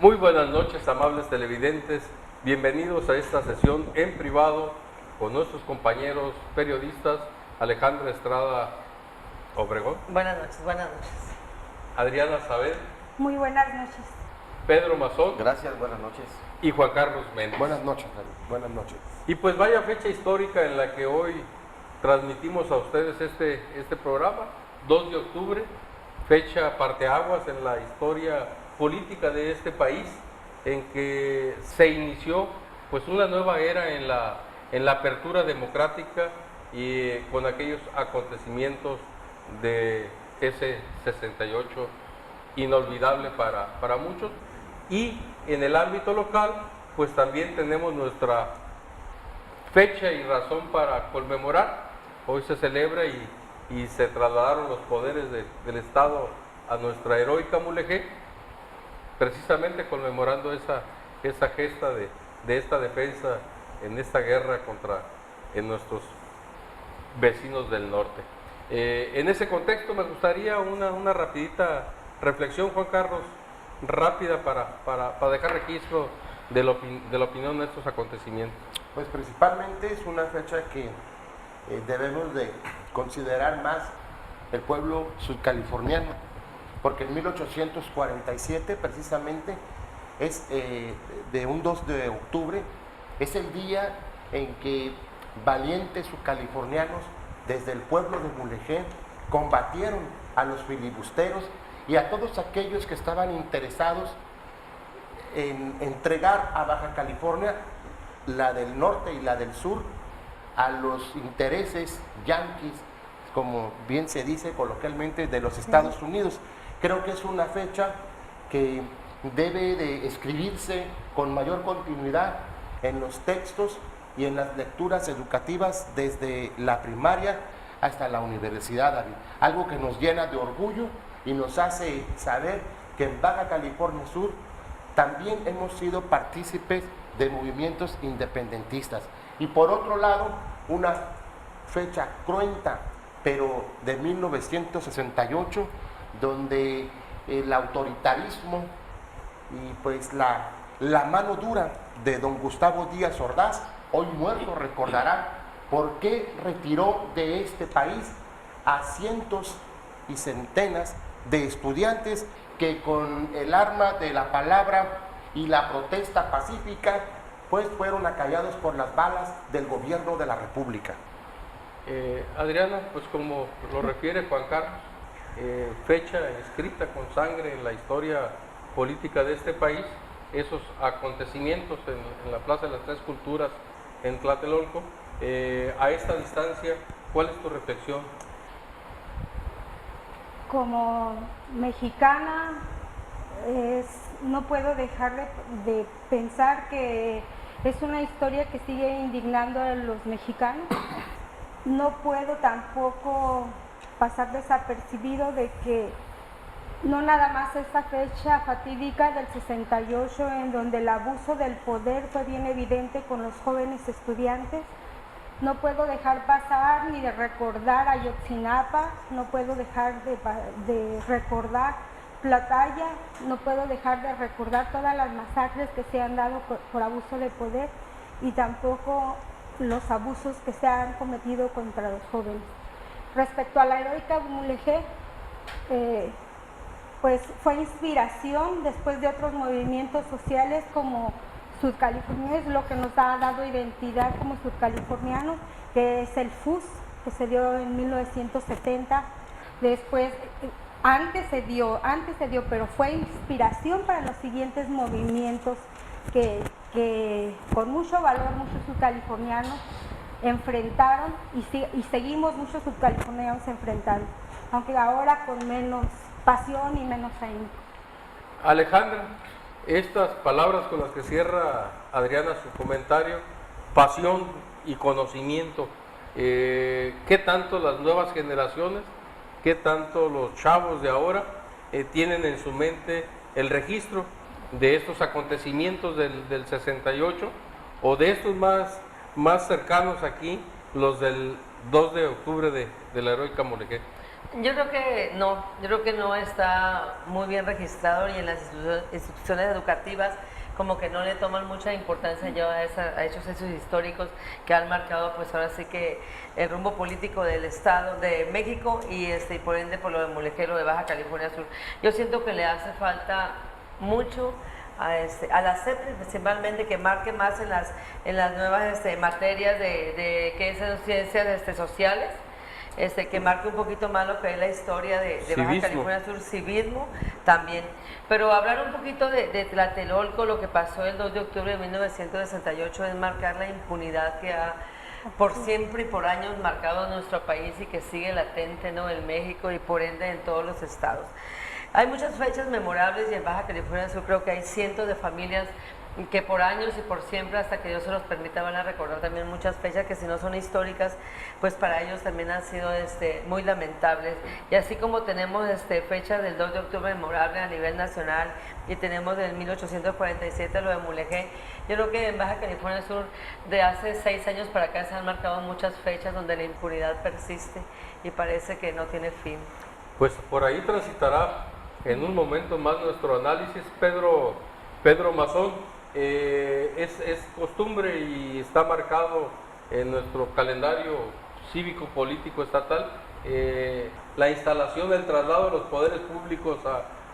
Muy buenas noches, amables televidentes. Bienvenidos a esta sesión en privado con nuestros compañeros periodistas Alejandra Estrada Obregón. Buenas noches, buenas noches. Adriana Sabed. Muy buenas noches. Pedro Mazón. Gracias, buenas noches. Y Juan Carlos Méndez. Buenas noches, buenas noches. Y pues vaya fecha histórica en la que hoy transmitimos a ustedes este programa, 2 de octubre, fecha parteaguas en la historia política de este país, en que se inició pues una nueva era en la apertura democrática y con aquellos acontecimientos de ese 68 inolvidable para muchos. Y en el ámbito local pues también tenemos nuestra fecha y razón para conmemorar. Hoy se celebra y se trasladaron los poderes del Estado a nuestra heroica Mulegé, precisamente conmemorando esa gesta de esta defensa en esta guerra contra nuestros vecinos del norte. En ese contexto me gustaría una rapidita reflexión, Juan Carlos, rápida para dejar registro de la opinión de estos acontecimientos. Pues principalmente es una fecha que debemos de considerar más el pueblo sudcaliforniano, porque en 1847 precisamente es de un 2 de octubre, es el día en que valientes sudcalifornianos desde el pueblo de Mulegé combatieron a los filibusteros y a todos aquellos que estaban interesados en entregar a Baja California, la del norte y la del sur, a los intereses yanquis, como bien se dice coloquialmente, de los Estados Unidos. Creo que es una fecha que debe de escribirse con mayor continuidad en los textos y en las lecturas educativas desde la primaria hasta la universidad, David. Algo que nos llena de orgullo y nos hace saber que en Baja California Sur también hemos sido partícipes de movimientos independentistas. Y por otro lado, una fecha cruenta, pero de 1968, donde el autoritarismo y pues la mano dura de don Gustavo Díaz Ordaz, hoy muerto, recordará por qué retiró de este país a cientos y centenas de estudiantes que con el arma de la palabra y la protesta pacífica pues fueron acallados por las balas del gobierno de la República. Adriana, pues como lo refiere Juan Carlos, fecha escrita con sangre en la historia política de este país, esos acontecimientos en la Plaza de las Tres Culturas en Tlatelolco. A esta distancia, ¿cuál es tu reflexión? Como mexicana, no puedo dejar de pensar que es una historia que sigue indignando a los mexicanos. No puedo tampoco pasar desapercibido de que no nada más esta fecha fatídica del 68, en donde el abuso del poder fue bien evidente con los jóvenes estudiantes. No puedo dejar pasar ni de recordar Ayotzinapa, no puedo dejar de recordar Plataya, no puedo dejar de recordar todas las masacres que se han dado por abuso de poder y tampoco los abusos que se han cometido contra los jóvenes. Respecto a la heroica Mulegé, pues fue inspiración después de otros movimientos sociales como Sudcalifornia, es lo que nos ha dado identidad como sudcalifornianos, que es el FUS, que se dio en 1970, después, antes se dio, pero fue inspiración para los siguientes movimientos que con mucho valor muchos sudcalifornianos enfrentaron y seguimos muchos sudcalifornianos enfrentando, aunque ahora con menos pasión y menos ahínco. Alejandra, estas palabras con las que cierra Adriana su comentario, pasión y conocimiento, ¿qué tanto las nuevas generaciones, qué tanto los chavos de ahora tienen en su mente el registro de estos acontecimientos del 68 o de estos más cercanos aquí, los del 2 de octubre de la heroica Mulegé? Yo creo que no está muy bien registrado y en las instituciones educativas como que no le toman mucha importancia ya a hechos históricos que han marcado pues ahora sí que el rumbo político del Estado de México y por ende por lo de Mulegé, lo de Baja California Sur. Yo siento que le hace falta mucho a la SEP principalmente, que marque más en las nuevas materias de que son ciencias sociales, que marque un poquito más lo que es la historia de Baja California Sur, civismo también. Pero hablar un poquito de Tlatelolco, lo que pasó el 2 de octubre de 1968, es marcar la impunidad que ha por siempre y por años marcado nuestro país y que sigue latente, ¿no?, en México y por ende en todos los estados. Hay muchas fechas memorables y en Baja California Sur creo que hay cientos de familias que por años y por siempre, hasta que Dios se los permita, van a recordar también muchas fechas que si no son históricas, pues para ellos también han sido muy lamentables. Y así como tenemos fechas del 2 de octubre memorable a nivel nacional y tenemos del 1847 lo de Mulegé, yo creo que en Baja California Sur de hace 6 años para acá se han marcado muchas fechas donde la impunidad persiste y parece que no tiene fin. Pues por ahí transitará en un momento más nuestro análisis. Pedro Mazón, es costumbre y está marcado en nuestro calendario cívico-político estatal la instalación, el traslado de los poderes públicos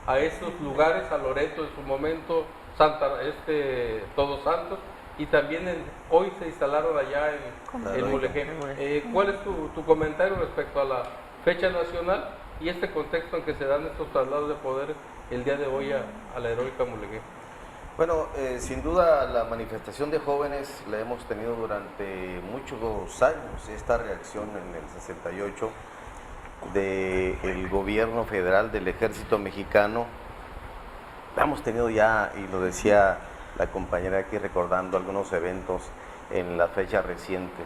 a estos lugares, a Loreto en su momento, Todos Santos, y también hoy se instalaron allá en Mulegé. ¿Cuál es tu comentario respecto a la fecha nacional y este contexto en que se dan estos traslados de poder el día de hoy a la heroica Mulegé? Bueno, sin duda la manifestación de jóvenes la hemos tenido durante muchos años. Esta reacción en el 68 del gobierno federal, del ejército mexicano, la hemos tenido ya, y lo decía la compañera aquí recordando algunos eventos en las fechas recientes.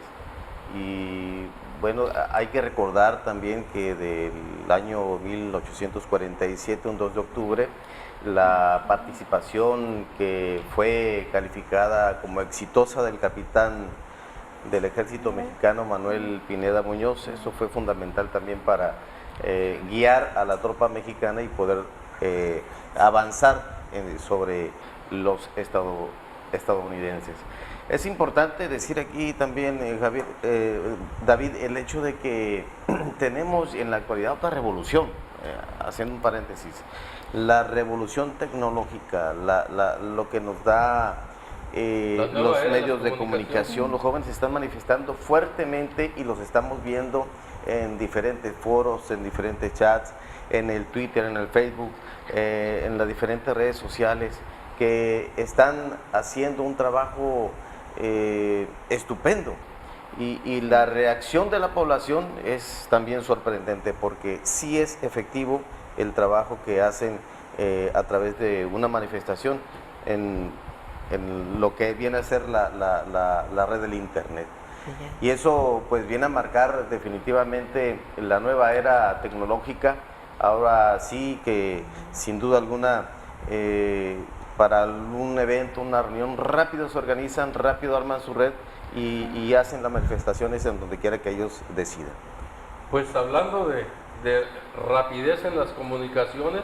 Y bueno, hay que recordar también que del año 1847, un 2 de octubre, la participación que fue calificada como exitosa del capitán del ejército mexicano, Manuel Pineda Muñoz, eso fue fundamental también para guiar a la tropa mexicana y poder avanzar sobre los estadounidenses. Es importante decir aquí también, David, el hecho de que tenemos en la actualidad otra revolución, haciendo un paréntesis, la revolución tecnológica, lo que nos da los medios de comunicación. Los jóvenes se están manifestando fuertemente y los estamos viendo en diferentes foros, en diferentes chats, en el Twitter, en el Facebook, en las diferentes redes sociales, que están haciendo un trabajo estupendo. Y la reacción de la población es también sorprendente, porque sí es efectivo el trabajo que hacen a través de una manifestación en lo que viene a ser la red del Internet. Y eso pues viene a marcar definitivamente la nueva era tecnológica. Ahora sí que sin duda alguna para un evento, una reunión, rápido se organizan, rápido arman su red y hacen las manifestaciones en donde quiera que ellos decidan. Pues hablando de rapidez en las comunicaciones,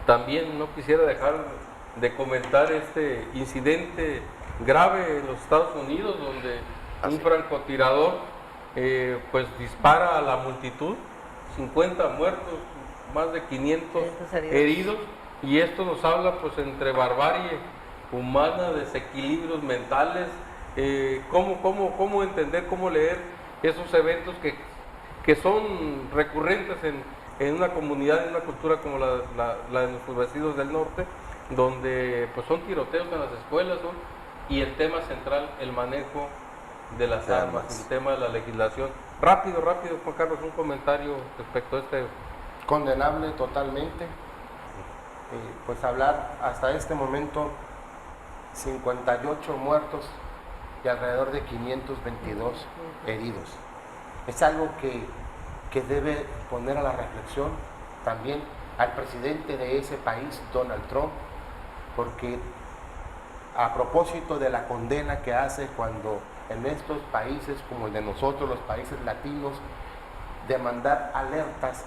también no quisiera dejar de comentar este incidente grave en los Estados Unidos, donde un francotirador pues dispara a la multitud, 50 muertos, más de 500 heridos, y esto nos habla pues entre barbarie humana, desequilibrios mentales, cómo entender, cómo leer esos eventos que son recurrentes en una comunidad, en una cultura como la de nuestros vecinos del norte, donde pues son tiroteos en las escuelas, ¿no? Y el tema central, el manejo de las armas, el tema de la legislación. Rápido, Juan Carlos, un comentario respecto a este. Condenable totalmente. Pues hablar hasta este momento 58 muertos y alrededor de 522 heridos. Es algo que debe poner a la reflexión también al presidente de ese país, Donald Trump, porque a propósito de la condena que hace cuando en estos países como el de nosotros, los países latinos, de mandar alertas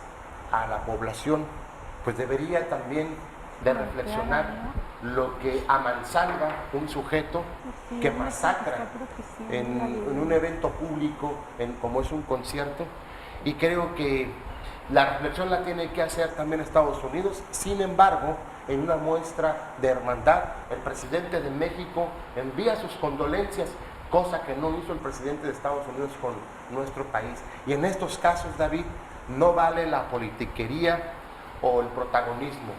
a la población, pues debería también de reflexionar lo que amansalva un sujeto que masacra en un evento público, como es un concierto, y creo que la reflexión la tiene que hacer también Estados Unidos. Sin embargo, en una muestra de hermandad, el presidente de México envía sus condolencias, cosa que no hizo el presidente de Estados Unidos con nuestro país. Y en estos casos, David, no vale la politiquería o el protagonismo.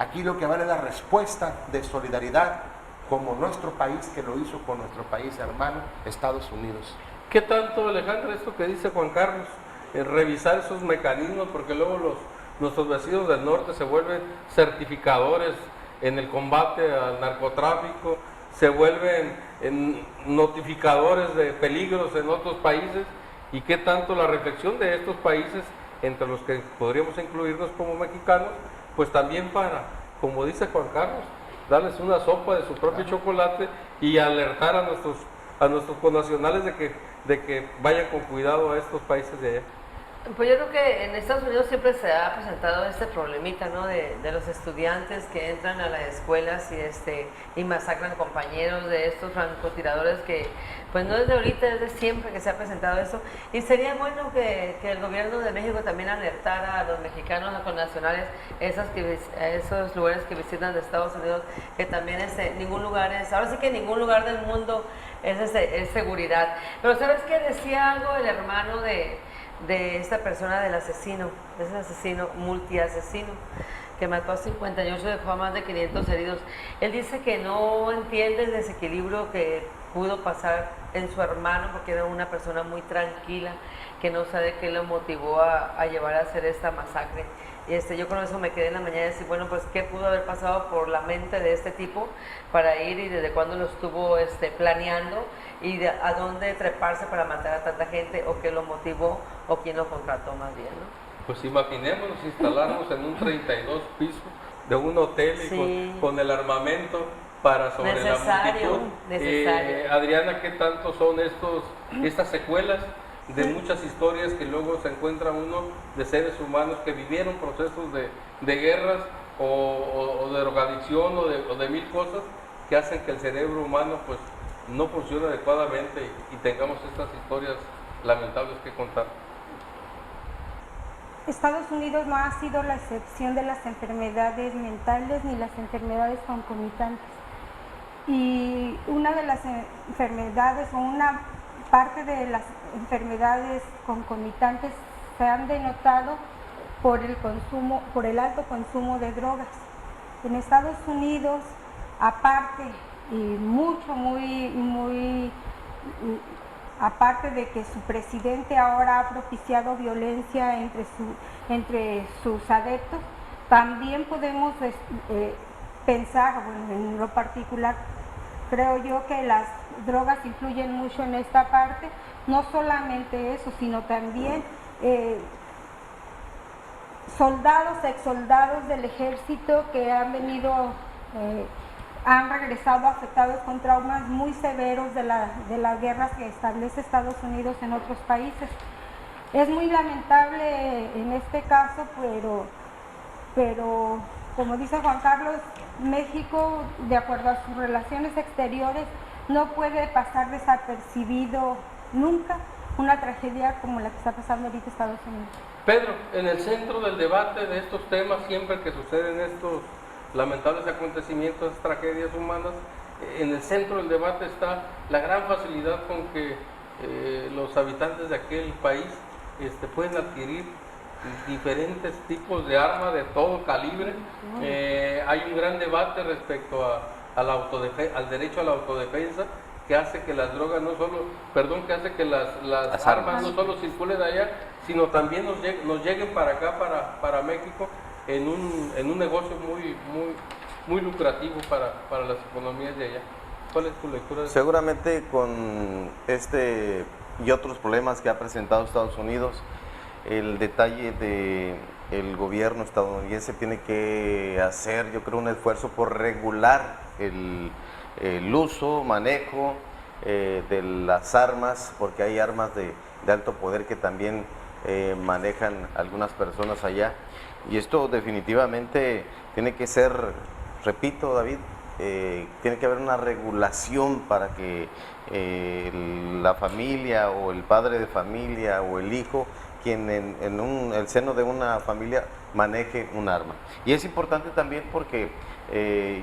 Aquí lo que vale es la respuesta de solidaridad, como nuestro país que lo hizo con nuestro país hermano, Estados Unidos. ¿Qué tanto, Alejandra, esto que dice Juan Carlos, revisar esos mecanismos, porque luego nuestros vecinos del norte se vuelven certificadores en el combate al narcotráfico, se vuelven notificadores de peligros en otros países, y qué tanto la reflexión de estos países, entre los que podríamos incluirnos como mexicanos, pues también para, como dice Juan Carlos, darles una sopa de su propio chocolate y alertar a nuestros connacionales de que vayan con cuidado a estos países de allá. Pues yo creo que en Estados Unidos siempre se ha presentado este problemita, ¿no? De los estudiantes que entran a las escuelas y masacran compañeros, de estos francotiradores que, pues no es de ahorita, es de siempre que se ha presentado eso. Y sería bueno que el gobierno de México también alertara a los mexicanos, a los connacionales, esos lugares que visitan de Estados Unidos, que también ningún lugar es, ahora sí que ningún lugar del mundo es seguridad. Pero ¿sabes qué? Decía algo el hermano de esta persona, del asesino, de ese asesino, multiasesino, que mató a 58, dejó a más de 500 heridos. Él dice que no entiende el desequilibrio que pudo pasar en su hermano, porque era una persona muy tranquila, que no sabe qué lo motivó a llevar a hacer esta masacre. Y yo con eso me quedé en la mañana y decir, bueno, pues qué pudo haber pasado por la mente de este tipo para ir, y desde cuándo lo estuvo planeando, y a dónde treparse para matar a tanta gente, o qué lo motivó, o quién lo contrató más bien, ¿no? Pues imaginémonos instalarnos en un 32 piso de un hotel, Sí. y con el armamento para sobre Necesario, la multitud. necesario. Adriana, ¿qué tanto son estas secuelas de muchas historias que luego se encuentra uno de seres humanos que vivieron procesos de guerras o de drogadicción o de mil cosas que hacen que el cerebro humano pues no funcione adecuadamente y tengamos estas historias lamentables que contar? Estados Unidos no ha sido la excepción de las enfermedades mentales ni las enfermedades concomitantes. Y una de las enfermedades, o una parte de las enfermedades concomitantes, se han denotado por el alto consumo de drogas. En Estados Unidos, aparte, y muy aparte de que su presidente ahora ha propiciado violencia entre sus adeptos, también podemos pensar, bueno, en lo particular, creo yo que las drogas influyen mucho en esta parte, no solamente eso, sino también ex soldados del ejército que han regresado afectados con traumas muy severos de las guerras que establece Estados Unidos en otros países. Es muy lamentable en este caso, pero como dice Juan Carlos, México, de acuerdo a sus relaciones exteriores, no puede pasar desapercibido nunca una tragedia como la que está pasando ahorita en Estados Unidos. Pedro, en el centro del debate de estos temas, siempre que suceden estos lamentables acontecimientos, tragedias humanas, en el centro del debate está la gran facilidad con que los habitantes de aquel país pueden adquirir diferentes tipos de armas de todo calibre. Hay un gran debate respecto al derecho a la autodefensa, que hace que las drogas que hace que las armas no solo circulen allá, sino también nos lleguen para acá, para México, en un negocio muy lucrativo para las economías de allá. ¿Cuál es tu lectura de eso? Seguramente con y otros problemas que ha presentado Estados Unidos, el detalle del gobierno estadounidense tiene que hacer, yo creo, un esfuerzo por regular el uso, manejo de las armas, porque hay armas de alto poder que también manejan algunas personas allá. Y esto definitivamente tiene que ser, repito, David, tiene que haber una regulación para que la familia o el padre de familia o el hijo, quien en el seno de una familia maneje un arma. Y es importante también porque,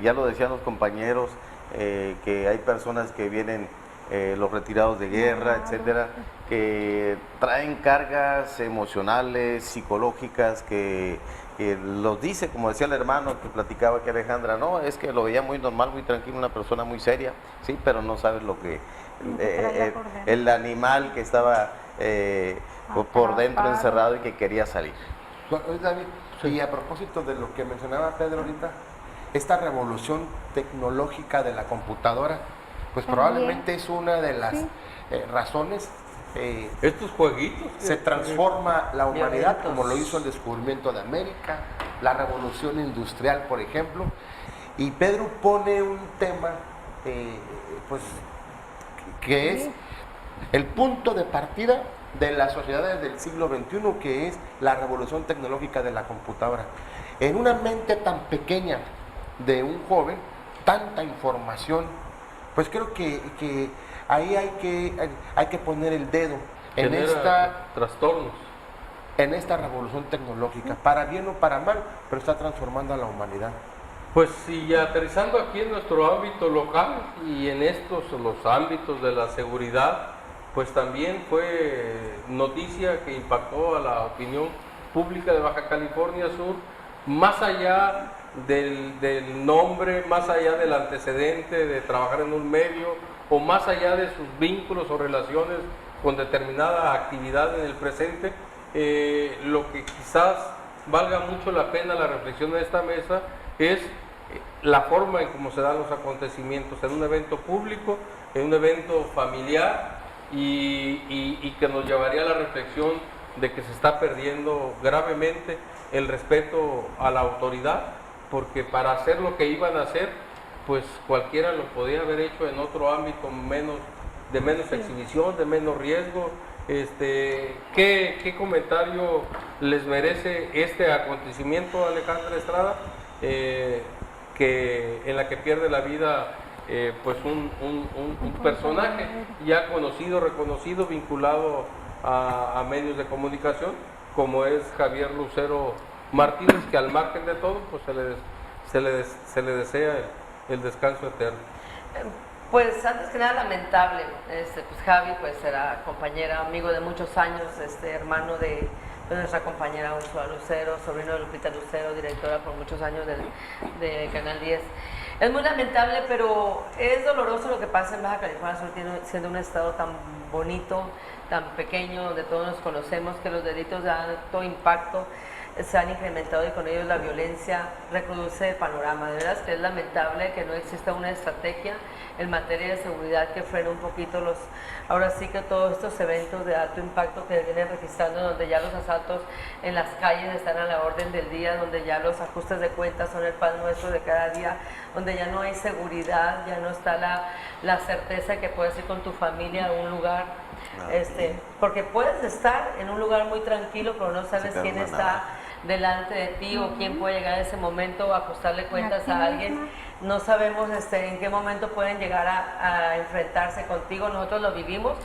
ya lo decían los compañeros, que hay personas que vienen, los retirados de guerra, etcétera, que traen cargas emocionales, psicológicas, que los dice, como decía el hermano que platicaba que Alejandra, no, es que lo veía muy normal, muy tranquilo, una persona muy seria, sí, pero no sabes lo que el animal que estaba por dentro encerrado y que quería salir. David, y a propósito de lo que mencionaba Pedro ahorita, esta revolución tecnológica de la computadora, pues También. probablemente es una de las razones. Estos jueguitos. Se transforma la humanidad, Violentos. como lo hizo el descubrimiento de América, la revolución industrial, por ejemplo. Y Pedro pone un tema, pues, que es el punto de partida de las sociedades del siglo XXI, que es la revolución tecnológica de la computadora. En una mente tan pequeña de un joven, tanta información, pues creo que ahí hay que poner el dedo en Genera trastornos. esta revolución tecnológica, para bien o para mal, pero está transformando a la humanidad. Pues y aterrizando aquí en nuestro ámbito local y en los ámbitos de la seguridad, pues también fue noticia que impactó a la opinión pública de Baja California Sur, más allá del nombre, más allá del antecedente de trabajar en un medio, o más allá de sus vínculos o relaciones con determinada actividad en el presente, lo que quizás valga mucho la pena la reflexión de esta mesa es la forma en cómo se dan los acontecimientos en un evento público, en un evento familiar, y que nos llevaría a la reflexión de que se está perdiendo gravemente el respeto a la autoridad, porque para hacer lo que iban a hacer, pues cualquiera lo podía haber hecho en otro ámbito de menos exhibición, de menos riesgo. ¿Qué comentario les merece este acontecimiento, Alejandra Estrada, en la que pierde la vida pues un personaje ya conocido, reconocido, vinculado a medios de comunicación, como es Javier Lucero Martínez, que al margen de todo pues se le desea el descanso eterno? Pues antes que nada lamentable, pues Javi pues era compañera, amigo de muchos años, hermano de nuestra compañera Úrsula Lucero, sobrino de Lupita Lucero, directora por muchos años de Canal 10. Es muy lamentable, pero es doloroso lo que pasa en Baja California Sur, siendo un estado tan bonito, tan pequeño, donde todos nos conocemos, que los delitos de alto impacto se han incrementado y con ellos la violencia reproduce el panorama. De verdad que es lamentable que no exista una estrategia en materia de seguridad que frene un poquito ahora sí que todos estos eventos de alto impacto que vienen registrando, donde ya los asaltos en las calles están a la orden del día, donde ya los ajustes de cuentas son el pan nuestro de cada día, donde ya no hay seguridad, ya no está la certeza de que puedes ir con tu familia a un lugar, porque puedes estar en un lugar muy tranquilo, pero no sabes quién está delante de ti o quién puede llegar en ese momento a ajustarle cuentas a alguien. No sabemos en qué momento pueden llegar a enfrentarse contigo. Nosotros lo vivimos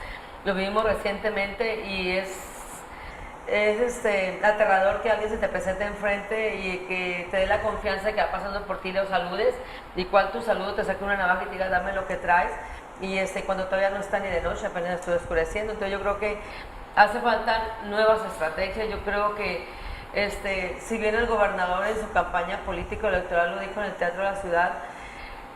recientemente y es aterrador que alguien se te presente enfrente y que te dé la confianza de que va pasando por ti, lo saludes, y cual tu saludo te saque una navaja y te diga dame lo que traes, y cuando todavía no está ni de noche, apenas estoy oscureciendo. Entonces yo creo que hace falta nuevas estrategias. Yo creo que si bien el gobernador en su campaña político-electoral lo dijo en el Teatro de la Ciudad,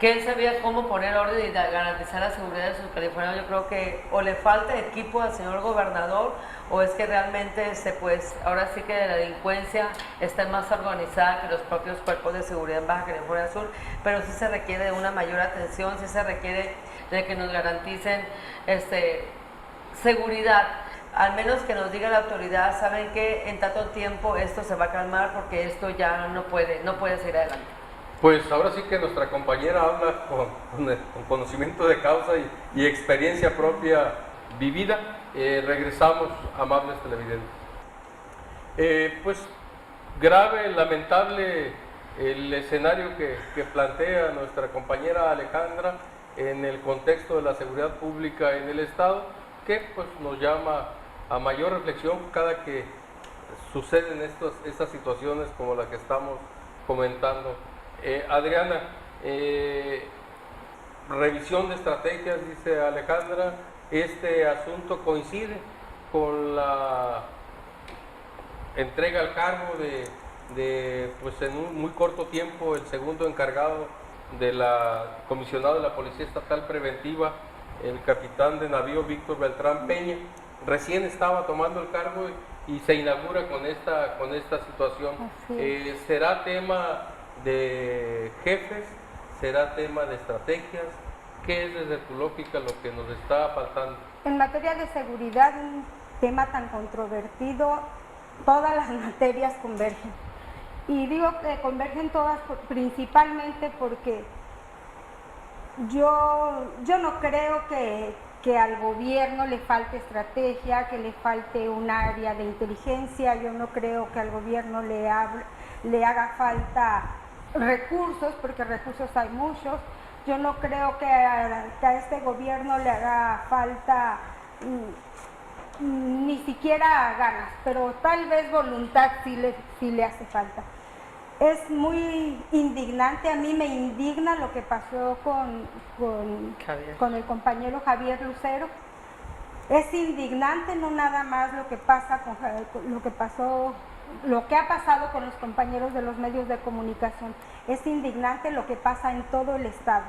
que él sabía cómo poner orden y garantizar la seguridad de sus californianos, yo creo que o le falta equipo al señor gobernador, o es que realmente pues ahora sí que la delincuencia está más organizada que los propios cuerpos de seguridad en Baja California Sur, pero sí se requiere de una mayor atención, sí se requiere de que nos garanticen seguridad. Al menos que nos diga la autoridad, saben que en tanto tiempo esto se va a calmar, porque esto ya no puede seguir adelante. Pues ahora sí que nuestra compañera habla con conocimiento de causa y experiencia propia vivida. Regresamos, amables televidentes. Pues grave, lamentable el escenario que plantea nuestra compañera Alejandra en el contexto de la seguridad pública en el Estado, que pues nos llama a mayor reflexión cada que suceden estas situaciones como la que estamos comentando. Adriana, revisión de estrategias, dice Alejandra, este asunto coincide con la entrega al cargo de pues en un muy corto tiempo, el segundo encargado de la comisionado de la Policía Estatal Preventiva, el capitán de navío Víctor Beltrán Peña, recién estaba tomando el cargo y se inaugura con esta situación. ¿Será tema de jefes? ¿Será tema de estrategias? ¿Qué es desde tu lógica lo que nos está faltando? En materia de seguridad, un tema tan controvertido, todas las materias convergen. Y digo que convergen todas principalmente porque yo no creo que al gobierno le falte estrategia, que le falte un área de inteligencia. Yo no creo que al gobierno le haga falta recursos, porque recursos hay muchos. Yo no creo que a este gobierno le haga falta ni siquiera ganas, pero tal vez voluntad sí le hace falta. Es muy indignante, a mí me indigna lo que pasó con el compañero Javier Lucero. Es indignante no nada más lo que pasa lo que ha pasado con los compañeros de los medios de comunicación, es indignante lo que pasa en todo el estado.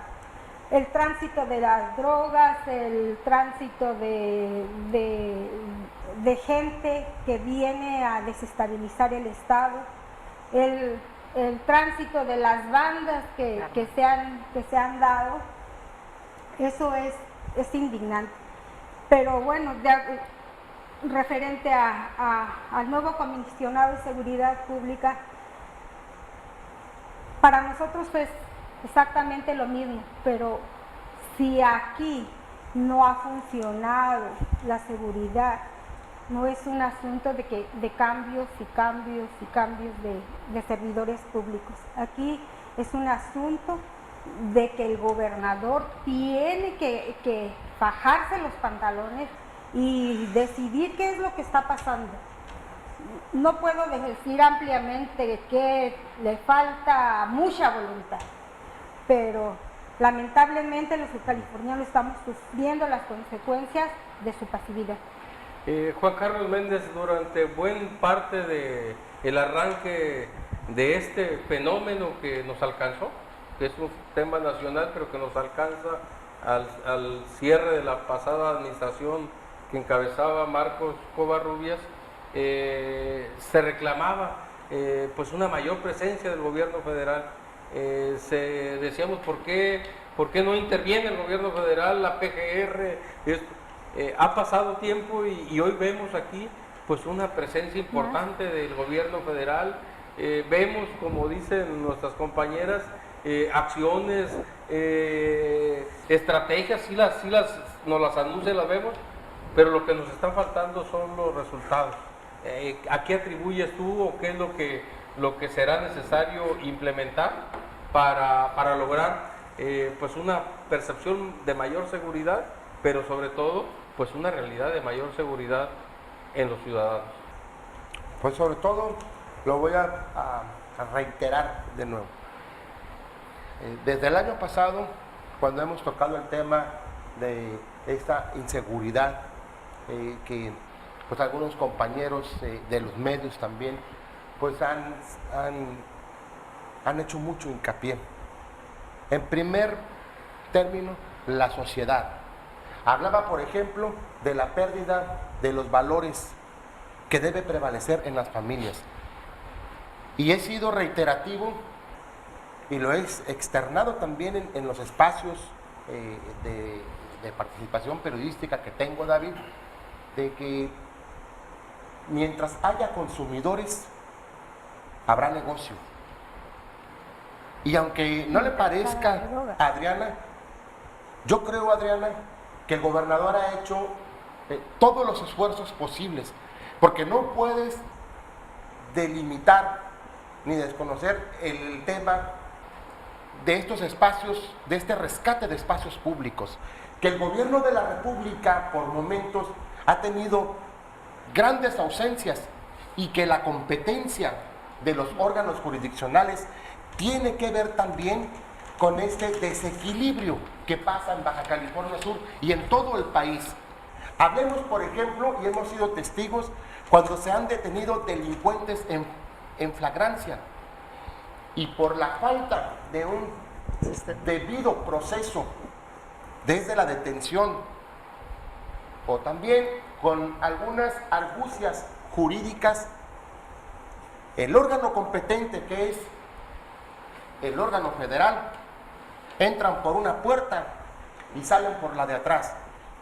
El tránsito de las drogas, el tránsito de gente que viene a desestabilizar el estado, el tránsito de las bandas que se han dado, eso es indignante. Pero bueno, referente al nuevo comisionado de seguridad pública, para nosotros es exactamente lo mismo, pero si aquí no ha funcionado la seguridad, no es un asunto de cambios y cambios y cambios de servidores públicos. Aquí es un asunto de que el gobernador tiene que fajarse los pantalones y decidir qué es lo que está pasando. No puedo decir ampliamente que le falta mucha voluntad, pero lamentablemente los californianos estamos sufriendo las consecuencias de su pasividad. Juan Carlos Méndez, durante buena parte del arranque de este fenómeno que nos alcanzó, que es un tema nacional, pero que nos alcanza al cierre de la pasada administración que encabezaba Marcos Covarrubias, se reclamaba pues una mayor presencia del gobierno federal. Decíamos, ¿por qué no interviene el gobierno federal, la PGR? Ha pasado tiempo y hoy vemos aquí pues una presencia importante del gobierno federal. Vemos, como dicen nuestras compañeras, acciones, estrategias, sí nos las anuncia, las vemos, pero lo que nos está faltando son los resultados. ¿A qué atribuyes tú o qué es lo que será necesario implementar para lograr pues una percepción de mayor seguridad, pero sobre todo pues una realidad de mayor seguridad en los ciudadanos? Pues sobre todo lo voy a reiterar de nuevo. Desde el año pasado, cuando hemos tocado el tema de esta inseguridad, que pues algunos compañeros de los medios también pues han hecho mucho hincapié. En primer término, la sociedad. Hablaba, por ejemplo, de la pérdida de los valores que debe prevalecer en las familias. Y he sido reiterativo y lo he externado también en los espacios de participación periodística que tengo, David, de que mientras haya consumidores, habrá negocio. Y aunque no le parezca a Adriana, yo creo, Adriana, que el gobernador ha hecho todos los esfuerzos posibles, porque no puedes delimitar ni desconocer el tema de estos espacios, de este rescate de espacios públicos, que el gobierno de la República por momentos ha tenido grandes ausencias y que la competencia de los órganos jurisdiccionales tiene que ver también con este desequilibrio que pasa en Baja California Sur y en todo el país. Hablemos, por ejemplo, y hemos sido testigos, cuando se han detenido delincuentes en flagrancia y por la falta de un debido proceso desde la detención o también con algunas argucias jurídicas, el órgano competente, que es el órgano federal, entran por una puerta y salen por la de atrás.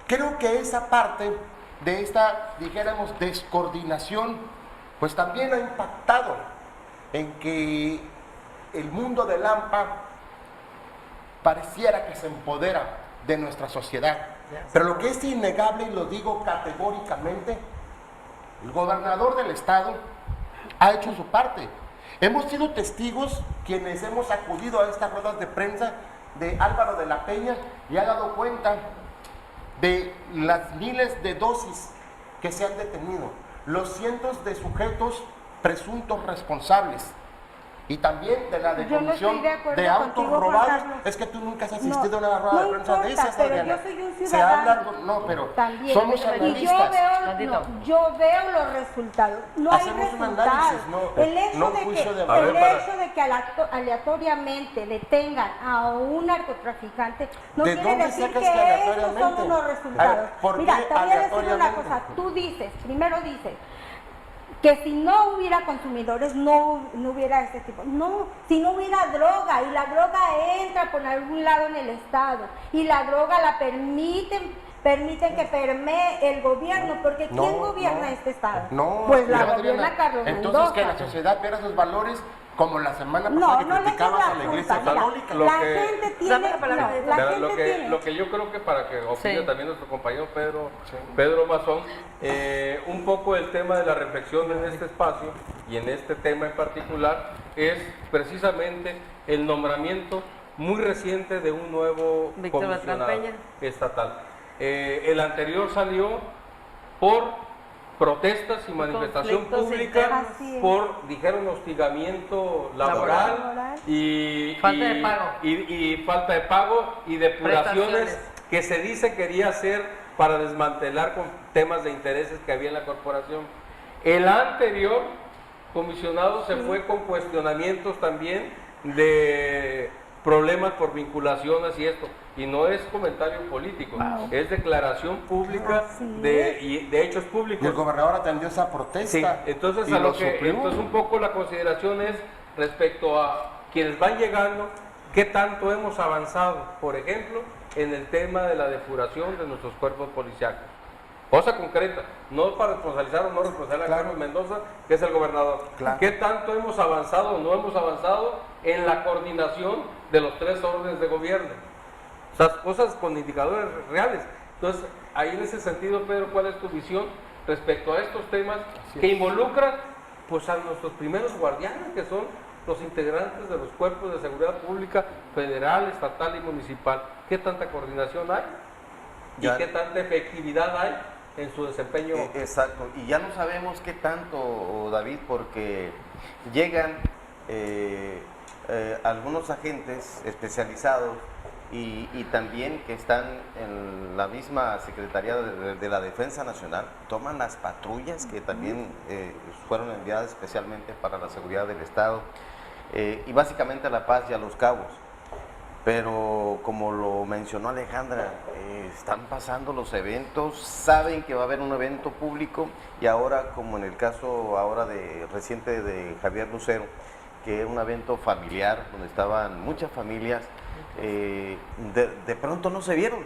Creo que esa parte de esta, dijéramos, descoordinación, pues también ha impactado en que el mundo del AMPA pareciera que se empodera de nuestra sociedad. Pero lo que es innegable, y lo digo categóricamente, el gobernador del estado ha hecho su parte. Hemos sido testigos, quienes hemos acudido a estas ruedas de prensa de Álvaro de la Peña, y ha dado cuenta de las miles de dosis que se han detenido, los cientos de sujetos presuntos responsables, y también de la Yo no devolución estoy de acuerdo de autos contigo, Juan robados. Carlos. Es que tú nunca has asistido No, a una rueda no de prensa de importa, esas, pero Adriana. yo soy un Se ciudadano habla, no, pero también. somos Y yo analistas. veo, no, yo veo los resultados. No hay Hacemos un resultados. análisis, no, el hecho, no un de, que, juicio de el valor. hecho de que aleatoriamente detengan a un narcotraficante no ¿De quiere dónde decir sacas que que esos aleatoriamente? son unos A resultados. ver, ¿por Mira, qué te voy a decir una aleatoriamente? cosa. Tú dices, primero dices, que si no hubiera consumidores no hubiera este tipo. No, si no hubiera droga, y la droga entra por algún lado en el estado, y la droga la permiten que permee el gobierno, porque ¿quién gobierna este estado? No, pues la Adriana, gobierna Carlos entonces Mendoza. que la sociedad pierda sus valores, como la semana pasada que No le criticabas eches a la la Iglesia culpa. Católica. Lo La que- gente tiene, Dame la palabra, no, la Mira, gente tiene. lo que yo creo que para que opine Sí. también nuestro compañero Pedro Mazón, un poco el tema de la reflexión en este espacio y en este tema en particular es precisamente el nombramiento muy reciente de un nuevo Víctor Beltrán comisionado Peña. estatal. El anterior salió por protestas y manifestación Conflictos pública, internos. Así es. por, dijeron, hostigamiento laboral, Laboral. y Falta de pago. y falta de pago y depuraciones Prestaciones. que se dice quería hacer para desmantelar con temas de intereses que había en la corporación. El anterior comisionado se fue con cuestionamientos también de problemas por vinculaciones y esto. Y no es comentario político, es declaración pública Así de hechos Y el públicos. gobernador atendió esa protesta. Sí, entonces, y a lo lo que, suplió. entonces un poco la consideración es respecto a quienes van llegando, qué tanto hemos avanzado, por ejemplo, en el tema de la depuración de nuestros cuerpos policiales. Cosa concreta, no para responsabilizar o no responsabilizar a Claro. Carlos Mendoza, que es el gobernador. Claro. ¿Qué tanto hemos avanzado o no hemos avanzado en la coordinación de los tres órdenes de gobierno? O sea, cosas con indicadores reales. Entonces, ahí en ese sentido, Pedro, ¿cuál es tu visión respecto a estos temas que involucran pues a nuestros primeros guardianes, que son los integrantes de los cuerpos de seguridad pública federal, estatal y municipal? ¿Qué tanta coordinación hay? ¿Y Ya. qué tanta efectividad hay en su desempeño? Exacto, y ya no sabemos qué tanto, David, porque llegan algunos agentes especializados y también que están en la misma Secretaría de la Defensa Nacional, toman las patrullas que también fueron enviadas especialmente para la seguridad del Estado, y básicamente a La Paz y a Los Cabos. Pero como lo mencionó Alejandra, están pasando los eventos, saben que va a haber un evento público, y ahora, como en el caso ahora reciente de Javier Lucero, que es un evento familiar donde estaban muchas familias, de pronto no se vieron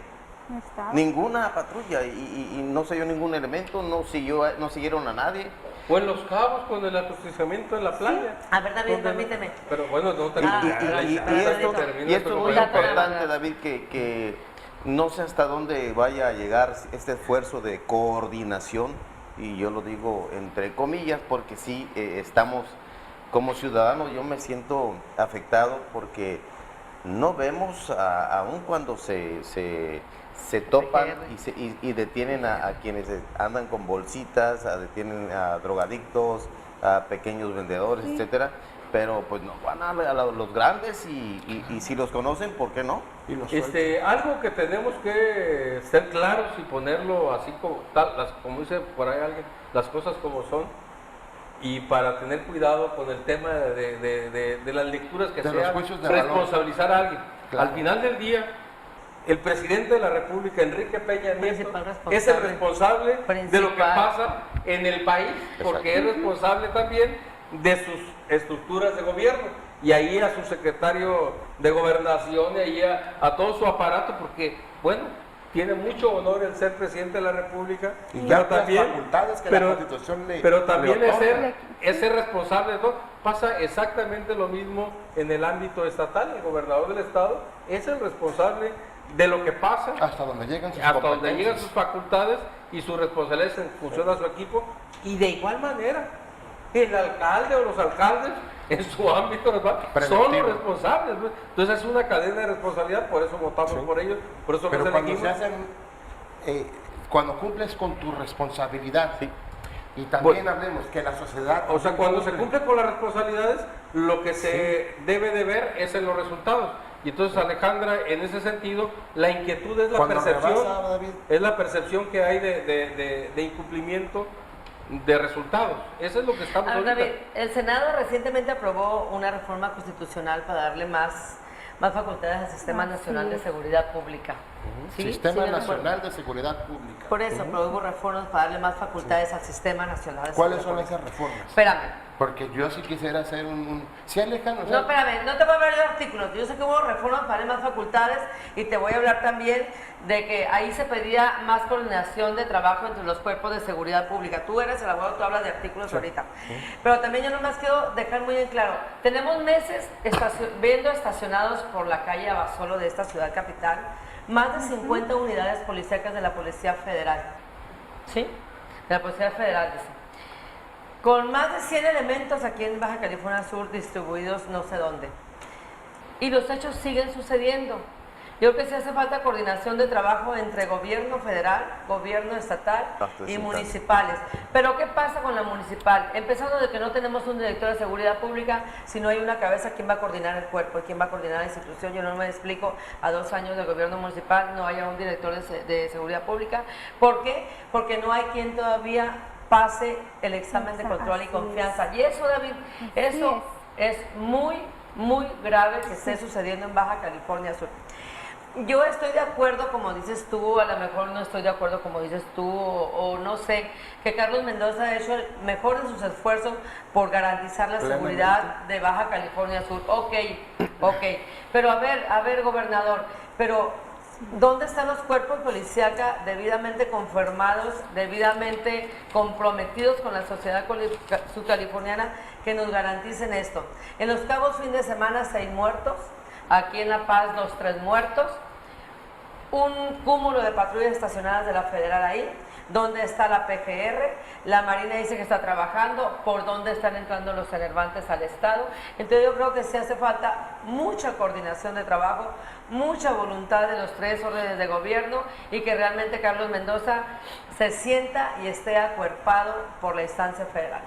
No estaba. ninguna patrulla y no se vio ningún elemento, no siguieron a nadie. O en Los Cabos con el acostamiento en la playa. A ver, David, ¿Dónde? permíteme. Pero bueno, no Y termina. esto es muy importante, David, que no sé hasta dónde vaya a llegar este esfuerzo de coordinación y yo lo digo entre comillas porque sí estamos, como ciudadanos yo me siento afectado porque no vemos, aun cuando se topan y detienen a quienes andan con bolsitas, detienen a drogadictos, a pequeños vendedores, etcétera, pero pues no van a los grandes y si los conocen, ¿por qué no? Y los Algo que tenemos que ser claros y ponerlo así como tal, como dice por ahí alguien, las cosas como son, y para tener cuidado con el tema de las lecturas que De los sea juicios de valor. responsabilizar a alguien. Claro. Al final del día, el presidente de la República, Enrique Peña Nieto, Principal responsable. es el responsable de lo que Principal. pasa en el país, porque es responsable también de sus estructuras de gobierno, y ahí a su secretario de Gobernación, y ahí a todo su aparato, porque, bueno, tiene mucho honor el ser presidente de la República, Y ya otras facultades que la Constitución le pero también le es otorga. ser responsable de todo. Pasa exactamente lo mismo en el ámbito estatal. El gobernador del estado es el responsable de lo que pasa, Hasta donde llegan sus hasta donde competencias. llegan sus facultades y sus responsabilidades en función a su equipo, y de igual manera el alcalde o los alcaldes en su ámbito son los Preventivo. responsables, ¿no? Entonces es una cadena de responsabilidad, por eso votamos Sí. por ellos, por eso Pero nos cuando se elegimos. hacen, cuando cumples con tu responsabilidad, y también hablemos que la sociedad... O sea, cuando se cumple cumple con las responsabilidades, lo que se debe de ver es en los resultados. Y entonces, Alejandra, en ese sentido, la inquietud es la Cuando percepción, rebasa, David. es la percepción que hay de incumplimiento de resultados. Eso es lo que estamos Ahora, ahorita. David, el Senado recientemente aprobó una reforma constitucional para darle más facultades al Sistema Así Nacional de es. Seguridad Pública. ¿Sí? Sistema ¿Sí, de acuerdo? Nacional de Seguridad Pública. Por eso aprobó reformas para darle más facultades al Sistema Nacional de ¿Cuáles Seguridad son Pública. esas reformas? Espérame. Porque yo sí quisiera hacer ¿Sí, Alejandro? No, espérame, no te voy a hablar de artículos. Yo sé que hubo reformas para darle más facultades y te voy a hablar también de que ahí se pedía más coordinación de trabajo entre los cuerpos de seguridad pública. Tú eres el abogado, tú hablas de artículos ahorita. Pero también yo nomás quiero dejar muy en claro, tenemos meses viendo estacionados por la calle Abasolo de esta ciudad capital más de 50 unidades policíacas de la Policía Federal. ¿Sí? De la Policía Federal, dice. Con más de 100 elementos aquí en Baja California Sur distribuidos no sé dónde. Y los hechos siguen sucediendo. Yo creo que sí hace falta coordinación de trabajo entre gobierno federal, gobierno estatal y municipales. Pero ¿qué pasa con la municipal? Empezando de que no tenemos un director de seguridad pública, si no hay una cabeza, ¿quién va a coordinar el cuerpo? ¿Quién va a coordinar la institución? Yo no me explico a 2 años del gobierno municipal no haya un director de seguridad pública. ¿Por qué? Porque no hay quien todavía pase el examen de control y Así confianza. Y eso, David, eso es muy, muy grave que esté sucediendo en Baja California Sur. Yo estoy de acuerdo, como dices tú, a lo mejor no estoy de acuerdo como dices tú, o no sé, que Carlos Mendoza ha hecho el mejor de sus esfuerzos por garantizar la seguridad de Baja California Sur. Ok, pero a ver, gobernador, pero ¿dónde están los cuerpos policíacos debidamente conformados, debidamente comprometidos con la sociedad subcaliforniana que nos garanticen esto? En Los Cabos, fin de semana, 6 muertos. Aquí en La Paz, 2, 3 muertos. Un cúmulo de patrullas estacionadas de la Federal ahí. ¿Dónde está la PGR? La Marina dice que está trabajando. ¿Por dónde están entrando los enervantes al Estado? Entonces yo creo que sí hace falta mucha coordinación de trabajo, mucha voluntad de los 3 órdenes de gobierno y que realmente Carlos Mendoza se sienta y esté acuerpado por la instancia federal.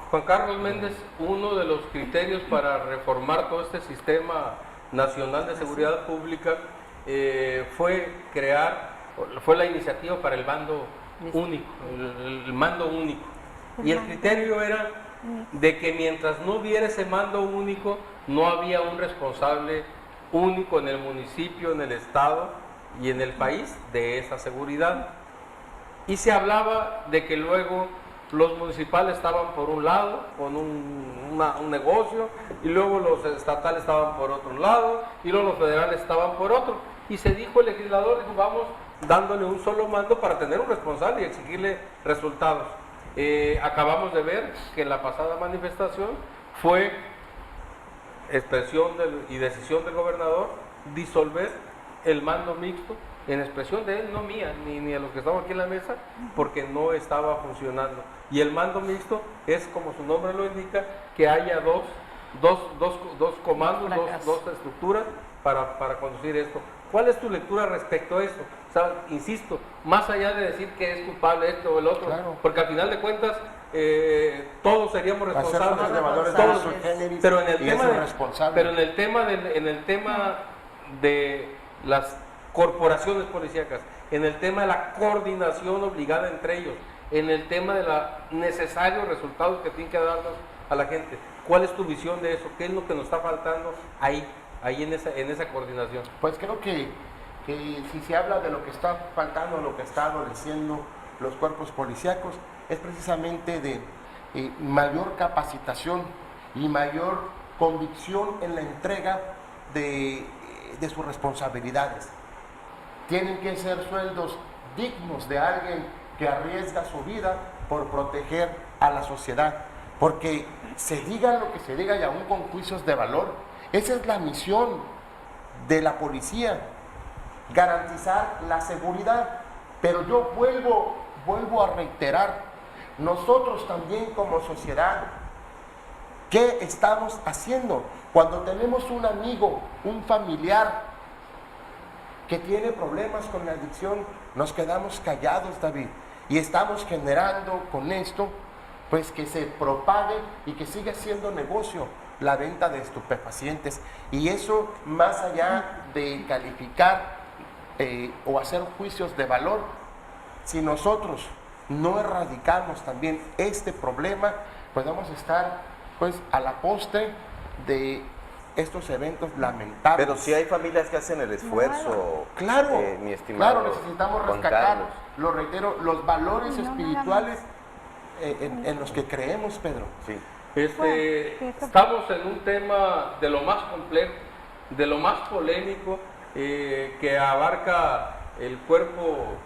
Juan Carlos Méndez, uno de los criterios para reformar todo este sistema nacional de seguridad pública fue la iniciativa para el mando único, el mando único. Y el criterio era de que mientras no hubiera ese mando único, no había un responsable único en el municipio, en el estado y en el país de esa seguridad. Y se hablaba de que luego los municipales estaban por un lado con un negocio, y luego los estatales estaban por otro lado, y luego los federales estaban por otro. Y se dijo, el legislador dijo, vamos dándole un solo mando para tener un responsable y exigirle resultados. Acabamos de ver que en la pasada manifestación fue expresión y decisión del gobernador disolver el mando mixto en expresión de él, no mía, ni a los que estamos aquí en la mesa, porque no estaba funcionando. Y el mando mixto es, como su nombre lo indica, que haya dos comandos, dos estructuras para conducir esto. ¿Cuál es tu lectura respecto a eso? O sea, insisto, más allá de decir que es culpable esto o el otro, Claro. porque al final de cuentas todos seríamos responsables, Hacer de valores todos, sui generis pero en el y tema es de, irresponsable. pero en el tema de las corporaciones policíacas, en el tema de la coordinación obligada entre ellos, en el tema de los necesarios resultados que tienen que darnos a la gente. ¿Cuál es tu visión de eso? ¿Qué es lo que nos está faltando ahí en esa coordinación? Pues creo que si se habla de lo que está faltando, lo que está adoleciendo los cuerpos policíacos, es precisamente de mayor capacitación y mayor convicción en la entrega de sus responsabilidades. Tienen que ser sueldos dignos de alguien que arriesga su vida por proteger a la sociedad, porque se diga lo que se diga y aún con juicios de valor, esa es la misión de la policía, garantizar la seguridad. Pero yo vuelvo a reiterar, nosotros también como sociedad, ¿qué estamos haciendo? Cuando tenemos un amigo, un familiar que tiene problemas con la adicción, nos quedamos callados, David, y estamos generando con esto, pues que se propague y que siga siendo negocio la venta de estupefacientes. Y eso, más allá de calificar o hacer juicios de valor, si nosotros no erradicamos también este problema, pues vamos a estar pues a la postre de estos eventos lamentables. Pero si hay familias que hacen el esfuerzo, Claro, mi estimado claro, necesitamos Juan rescatar, Carlos. lo reitero, los valores No, nada espirituales en los que creemos, Pedro. Sí. Estamos en un tema de lo más complejo, de lo más polémico, que abarca el cuerpo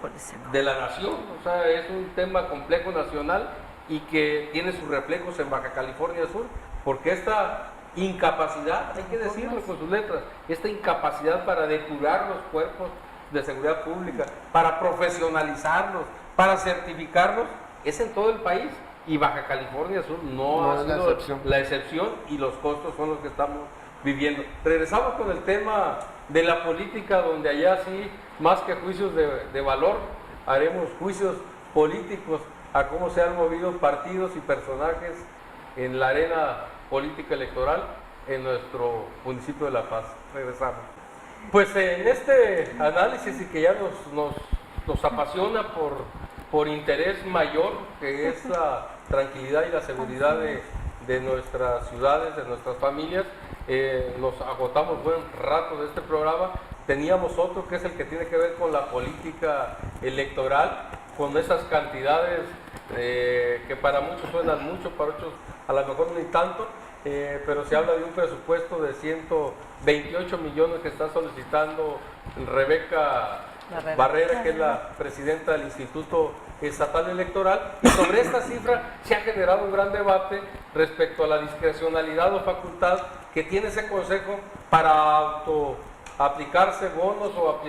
de la nación. O sea, es un tema complejo nacional y que tiene sus reflejos en Baja California Sur, porque esta incapacidad, hay que decirlo con sus letras, esta incapacidad para depurar los cuerpos de seguridad pública, para profesionalizarlos, para certificarlos, es en todo el país, y Baja California Sur no ha es la sido excepción. la excepción, y los costos son los que estamos viviendo. Regresamos con el tema de la política, donde allá sí, más que juicios de valor, haremos juicios políticos a cómo se han movido partidos y personajes en la arena política electoral en nuestro municipio de La Paz. Regresamos. Pues en este análisis, y que ya nos apasiona por interés mayor, que es la tranquilidad y la seguridad de nuestras ciudades, de nuestras familias, nos agotamos buen rato de este programa. Teníamos otro que es el que tiene que ver con la política electoral, con esas cantidades que para muchos suenan mucho, para otros a lo mejor ni tanto, pero se habla de un presupuesto de 128 millones que está solicitando Rebeca Barrera, que es la presidenta del Instituto Estatal Electoral, y sobre esta cifra se ha generado un gran debate respecto a la discrecionalidad o facultad que tiene ese consejo para aplicarse bonos o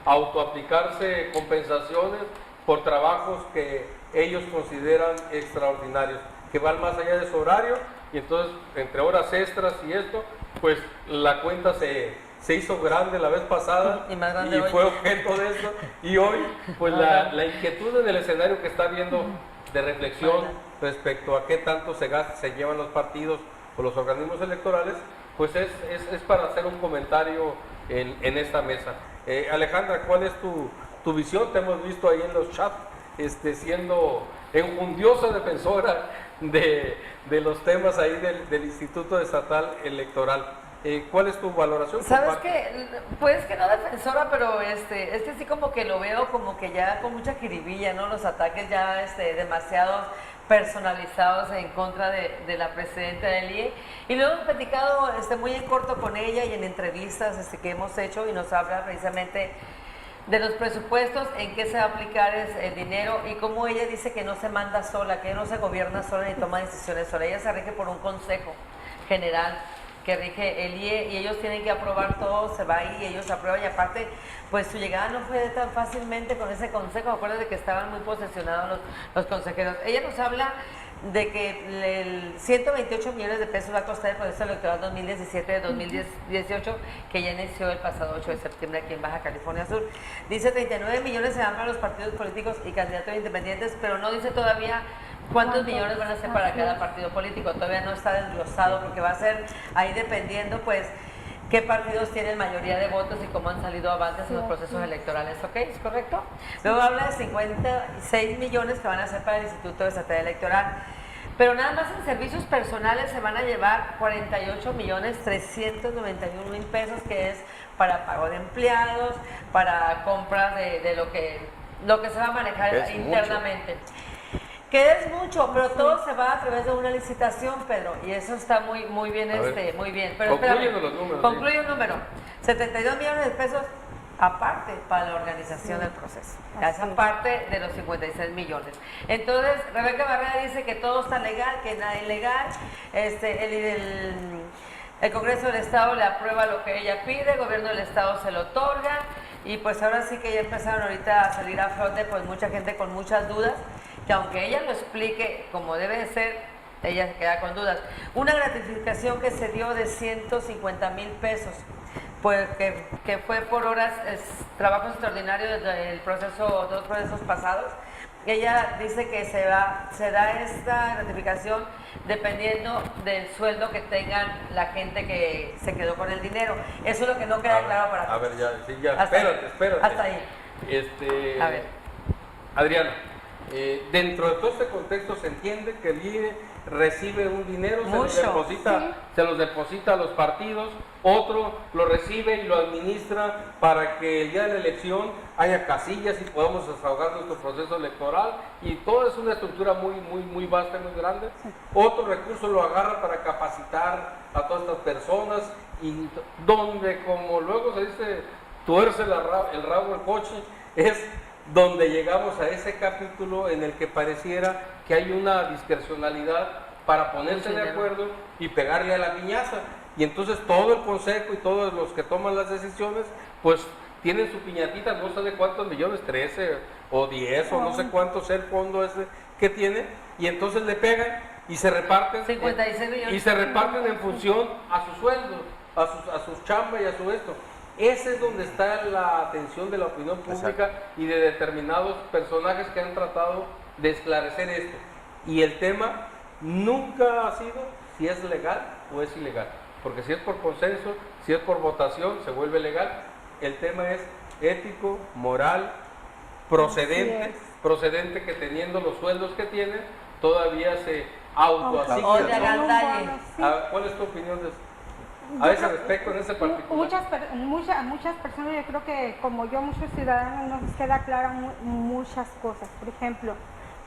autoaplicarse compensaciones por trabajos que ellos consideran extraordinarios, que van más allá de su horario, y entonces entre horas extras y esto, pues la cuenta se hizo grande la vez pasada y más grande y hoy. fue objeto de esto, y hoy pues la inquietud en el escenario que está viendo de reflexión respecto a qué tanto se llevan los partidos o los organismos electorales, pues es para hacer un comentario en esta mesa. Alejandra, ¿cuál es tu visión? Te hemos visto ahí en los chats siendo enjundiosa defensora de los temas ahí del Instituto Estatal Electoral. ¿Cuál es tu valoración? ¿Sabes qué? Pues que no defensora, pero es que sí como que lo veo como que ya con mucha jiribilla, ¿no? Los ataques ya demasiado personalizados en contra de la presidenta del IE. Y lo hemos platicado muy en corto con ella y en entrevistas que hemos hecho, y nos habla precisamente de los presupuestos, en qué se va a aplicar el dinero, y cómo ella dice que no se manda sola, que no se gobierna sola ni toma decisiones sola. Ella se rige por un consejo general que rige el IE, y ellos tienen que aprobar todo, se va ahí, ellos aprueban, y aparte, pues su llegada no fue tan fácilmente con ese consejo. Acuérdense que estaban muy posesionados los consejeros. Ella nos habla de que el 128 millones de pesos va a costar el proceso electoral 2017-2018, que ya inició el pasado 8 de septiembre aquí en Baja California Sur. Dice 39 millones se dan para los partidos políticos y candidatos independientes, pero no dice todavía cuántos millones van a ser para cada partido político. Todavía no está desglosado, porque va a ser ahí dependiendo, pues, qué partidos tienen mayoría de votos y cómo han salido avances en los procesos electorales. ¿Ok? ¿Es correcto? Luego habla de 56 millones que van a ser para el Instituto de Estrategia Electoral. Pero nada más en servicios personales se van a llevar 48 millones 391 mil pesos, que es para pago de empleados, para compras de lo que se va a manejar Es internamente. Que es mucho, pero todo se va a través de una licitación, Pedro, y eso está muy bien, muy bien. Pero conclúyenos los números. concluye un número, 72 millones de pesos aparte para la organización del proceso, esa parte de los 56 millones. Entonces, Rebeca Barrera dice que todo está legal, que nada ilegal, el Congreso del Estado le aprueba lo que ella pide, el gobierno del Estado se lo otorga, y pues ahora sí que ya empezaron ahorita a salir a flote, pues mucha gente con muchas dudas, que aunque ella lo explique como debe de ser, ella se queda con dudas. Una gratificación que se dio de 150 mil pesos, pues que fue por horas, trabajos extraordinarios del proceso, dos procesos pasados. Ella dice que se da esta gratificación dependiendo del sueldo que tengan la gente que se quedó con el dinero. Eso es lo que no queda claro para todos. A ver, ya, sí, ya, Hasta espérate. Hasta ahí. A ver. Adriana, dentro de todo este contexto se entiende que el IE recibe un dinero, se los deposita a los partidos, otro lo recibe y lo administra para que el día de la elección haya casillas y podamos desahogar nuestro proceso electoral, y todo es una estructura muy vasta y muy grande. Otro recurso lo agarra para capacitar a todas estas personas, y donde, como luego se dice, tuerce el rabo el coche, es donde llegamos a ese capítulo en el que pareciera que hay una discrecionalidad para ponerse de acuerdo y pegarle a la piñaza. Y entonces todo el consejo y todos los que toman las decisiones, pues tienen su piñatita, no sé de cuántos millones, 13 o 10 o no sé cuánto sea el fondo ese que tiene, y entonces le pegan y se reparten 56 millones. Y se reparten en función a su sueldo, a sus chambas y a su esto. Ese es donde está la atención de la opinión pública y de determinados personajes que han tratado de esclarecer esto. Y el tema nunca ha sido si es legal o es ilegal. Porque si es por consenso, si es por votación, se vuelve legal. El tema es ético, moral, procedente, que teniendo los sueldos que tienen, todavía se autoasignan. O de agandalle. ¿Cuál es tu opinión de eso? A ese respecto, en ese particular. Muchas personas, yo creo que como yo, muchos ciudadanos, no nos queda clara muchas cosas. Por ejemplo,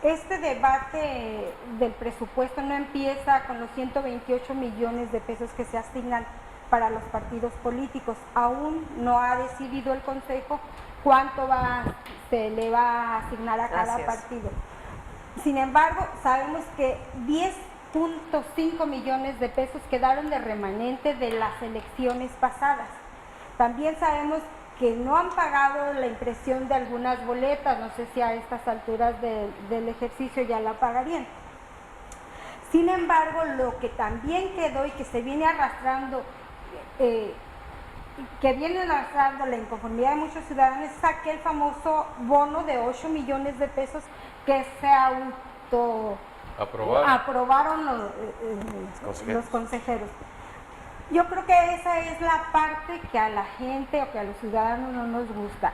este debate del presupuesto no empieza con los 128 millones de pesos que se asignan para los partidos políticos. Aún no ha decidido el Consejo cuánto se le va a asignar a cada partido. Sin embargo, sabemos que 10.5 millones de pesos quedaron de remanente de las elecciones pasadas. También sabemos que no han pagado la impresión de algunas boletas, no sé si a estas alturas del ejercicio ya la pagarían. Sin embargo, lo que también quedó y que se viene arrastrando, la inconformidad de muchos ciudadanos, es aquel famoso bono de 8 millones de pesos que se aprobaron los consejeros. Yo creo que esa es la parte que a la gente o que a los ciudadanos no nos gusta.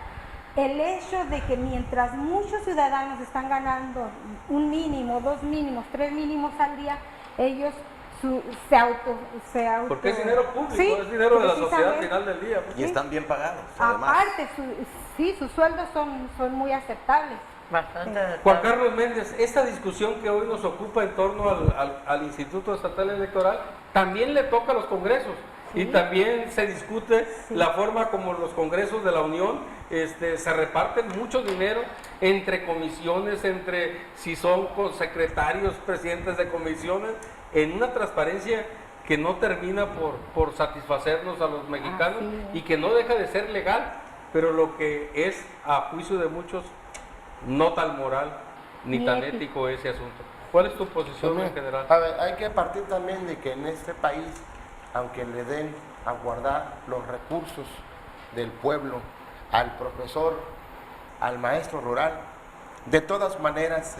El hecho de que mientras muchos ciudadanos están ganando un mínimo, 2 mínimos, 3 mínimos al día, ellos se auto... Porque es dinero público, sí, es dinero de la sociedad al final del día. Y están bien pagados, además. Aparte, sus sueldos son muy aceptables. Bastante. Juan Carlos Méndez, esta discusión que hoy nos ocupa en torno al Instituto Estatal Electoral también le toca a los congresos, y también se discute la forma como los congresos de la Unión se reparten mucho dinero entre comisiones, entre si son secretarios, presidentes de comisiones, en una transparencia que no termina por satisfacernos a los mexicanos Así es. y que no deja de ser legal, pero lo que es a juicio de muchos no tan moral ni Ni tan ético. ético ese asunto. ¿Cuál es tu posición en general? A ver, hay que partir también de que en este país, aunque le den a guardar los recursos del pueblo al profesor, al maestro rural, de todas maneras,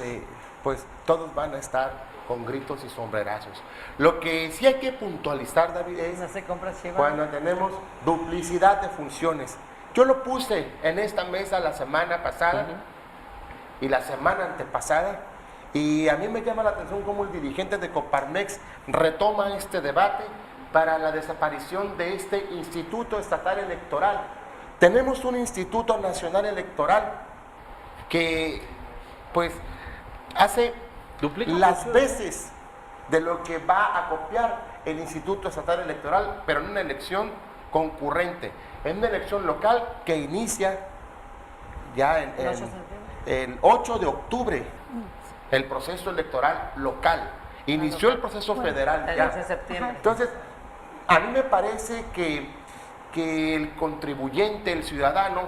pues todos van a estar con gritos y sombrerazos. Lo que sí hay que puntualizar, David, es No se compra chiva. cuando tenemos duplicidad de funciones. Yo lo puse en esta mesa la semana pasada y la semana antepasada, y a mí me llama la atención cómo el dirigente de Coparmex retoma este debate para la desaparición de este Instituto Estatal Electoral. Tenemos un Instituto Nacional Electoral que pues hace Duplica las funciones. veces de lo que va a copiar el Instituto Estatal Electoral, pero en una elección concurrente, en una elección local que inicia ya el 8 de octubre, el proceso electoral local. Inició el proceso federal El ya. 11 de septiembre. Entonces, a mí me parece que el contribuyente, el ciudadano,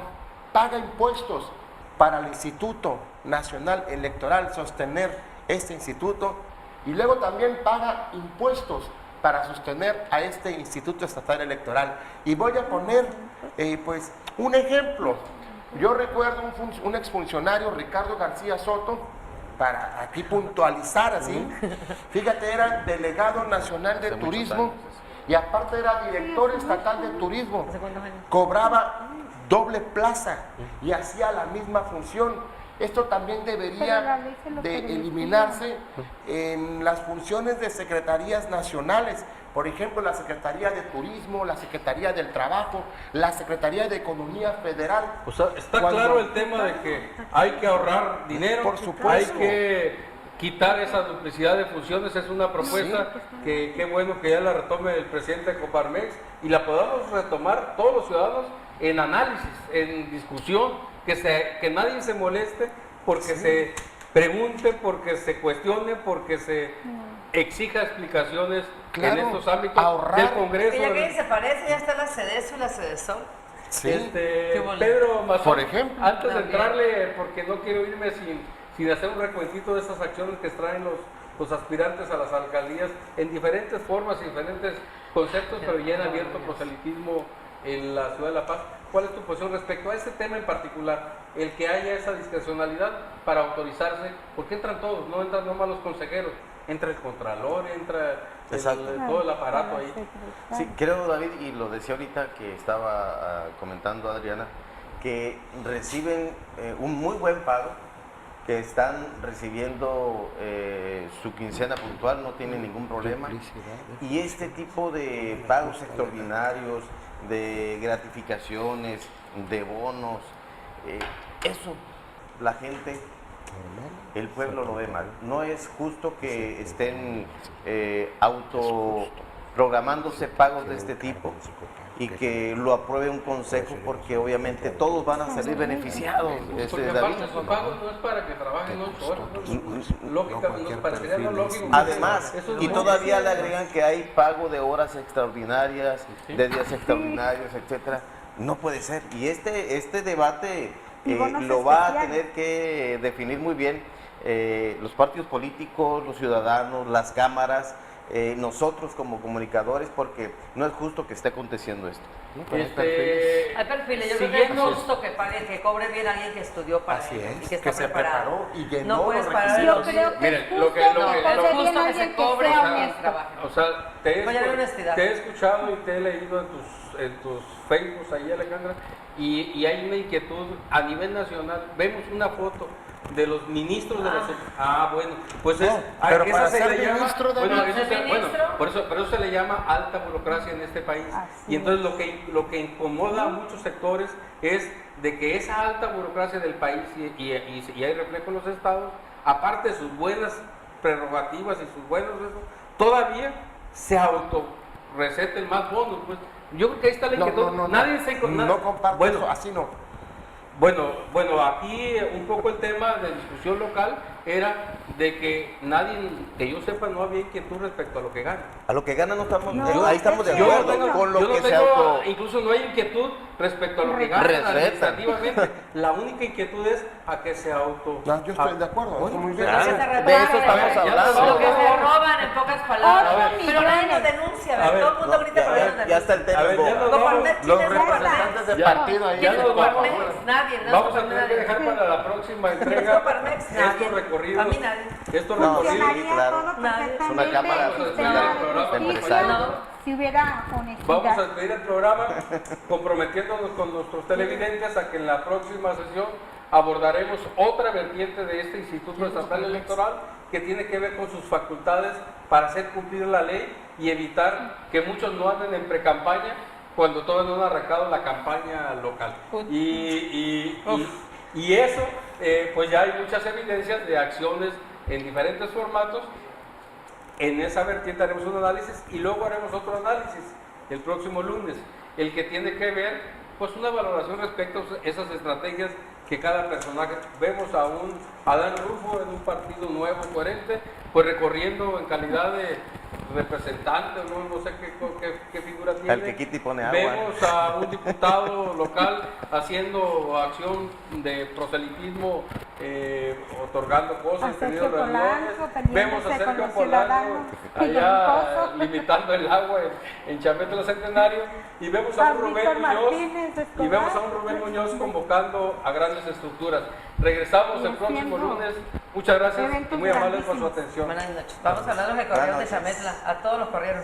paga impuestos para el Instituto Nacional Electoral, sostener este instituto, y luego también paga impuestos para sostener a este Instituto Estatal Electoral. Y voy a poner, pues, un ejemplo. Yo recuerdo un exfuncionario, Ricardo García Soto, para aquí puntualizar así, fíjate, era delegado nacional de Hace muchos turismo años. y aparte era director estatal de turismo. ¿Hace cuántos años? Cobraba doble plaza y hacía la misma función. Esto también Pero la debería ley se lo de permitía. eliminarse en las funciones de secretarías nacionales. Por ejemplo, la Secretaría de Turismo, la Secretaría del Trabajo, la Secretaría de Economía Federal. O sea, está Cuando- claro el tema de que hay que ahorrar dinero, Por supuesto. hay que quitar esa duplicidad de funciones, es una propuesta que qué bueno que ya la retome el presidente de Coparmex y la podamos retomar todos los ciudadanos en análisis, en discusión, que nadie se moleste porque se pregunte, porque se cuestione, porque se exija explicaciones Claro, en estos ámbitos ahorrar. del Congreso. Que ya que se parece, ya está la CEDESO y la CEDESOL. Sí. ¿Qué volé? Pedro Mazón, Por ejemplo. antes de También. entrarle, porque no quiero irme sin hacer un recuentito de estas acciones que traen los aspirantes a las alcaldías en diferentes formas y diferentes conceptos, pero ya en abierto proselitismo en la ciudad de La Paz. ¿Cuál es tu posición respecto a este tema en particular? El que haya esa discrecionalidad para autorizarse, porque entran todos, no entran nomás los consejeros, entra el contralor, entra Exacto. todo el aparato ahí. Sí, creo, David, y lo decía ahorita que estaba comentando Adriana, que reciben un muy buen pago, que están recibiendo su quincena puntual, no tienen ningún problema. Y este tipo de pagos extraordinarios, de gratificaciones, de bonos, eso la gente, el pueblo lo ve mal. No es justo que estén autoprogramándose pagos de este tipo y que lo apruebe un consejo, porque obviamente todos van a salir beneficiados. Porque David. aparte su pago no es para que trabajen 8 horas, ¿no? Lógica, nos parecería no lógico. Además, Eso es y muy todavía difícil. le agregan que hay pago de horas extraordinarias, de días extraordinarios, etcétera. No puede ser. Y este debate Y bonos lo va a especiales. tener que definir muy bien los partidos políticos, los ciudadanos, las cámaras, nosotros como comunicadores, porque no es justo que esté aconteciendo esto. Hay perfiles, yo creo que es Siguiendo- justo que pague, que cobre bien a alguien que estudió para Así ello es, y que está que se preparado. preparó y llenó No puedes los parar requisitos. Yo creo que Miren, es lo justo que- que lo pague que- bien lo justo que alguien se que cobre sea para honesto. trabajo. O sea, Oye, la honestidad. te he escuchado y te he leído en tus Facebooks ahí, Alejandra, y hay una inquietud a nivel nacional. Vemos una foto de los ministros de los... bueno, pues es... pero esa para se ser le llama... ministro, David. Bueno, eso ¿Ser ministro? por eso se le llama alta burocracia en este país. Así Y entonces lo que incomoda a muchos sectores es de que esa alta burocracia del país, y hay reflejo en los estados, aparte de sus buenas prerrogativas y sus buenos eso, todavía se auto receten más bonos. Pues yo creo que ahí está la inquietud. Nadie se no comparto bueno, eso, así no. bueno, aquí un poco el tema de discusión local era de que nadie, que yo sepa, no había inquietud respecto a lo que gana. A lo que gana no estamos, No, ahí estamos de yo no acuerdo tengo- con lo Yo no que se tengo, auto... incluso no hay inquietud respecto a lo que ganan Respetan. administrativamente. La única inquietud es a que se auto. No, yo estoy de acuerdo, está muy bien. Claro, se de reparte, eso estamos ya hablando. Lo que se roban en pocas palabras. Ocho Pero nadie millones. nos denuncia, A ¿verdad? ver, Todo el mundo No, grita, pero nadie nos ya denuncia. está el tema A ver, en ya boga. nos Coparmex, Los ¿quién es representantes del Ya. partido ahí. ¿Quién es Ya nos vamos. Coparmex? Nadie, no Vamos a Coparmex, tener que nadie. dejar para la próxima ¿Quién es entrega Coparmex? estos Nadie. recorridos. A mí nadie. Estos No, recorridos. Funcionaría claro. todo Nadie. perfectamente Es una cámara el sistema de justicia empresaria. si hubiera Vamos a honestidad. despedir el programa comprometiéndonos con nuestros televidentes a que en la próxima sesión abordaremos otra vertiente de este Instituto Estatal Electoral que tiene que ver con sus facultades para hacer cumplir la ley y evitar que muchos no anden en precampaña cuando todavía no han arrancado la campaña local. Y eso, pues ya hay muchas evidencias de acciones en diferentes formatos. En esa vertiente haremos un análisis y luego haremos otro análisis el próximo lunes, el que tiene que ver, pues una valoración respecto a esas estrategias que cada personaje. Vemos a un Adán Rufo en un partido nuevo, coherente, pues recorriendo en calidad de representante, no sé qué figura tiene. El que quita y pone agua. Vemos a un diputado local haciendo acción de proselitismo, otorgando cosas, A Sergio teniendo reuniones. Polanco, Vemos a peleándose Sergio con los Polanco ciudadanos allá peligrosos. limitando el agua en Chametla Centenario, y vemos a A un Rubén Víctor Muñoz, Martínez Escobar. y vemos a un Rubén Muñoz convocando a grandes estructuras. Regresamos el próximo haciendo lunes. Muchas gracias y eventos muy amables por su grandísimos. atención. Buenas noches. Vamos a hablar de los que corrieron de Buenas noches. Chametla. A todos los corrieron.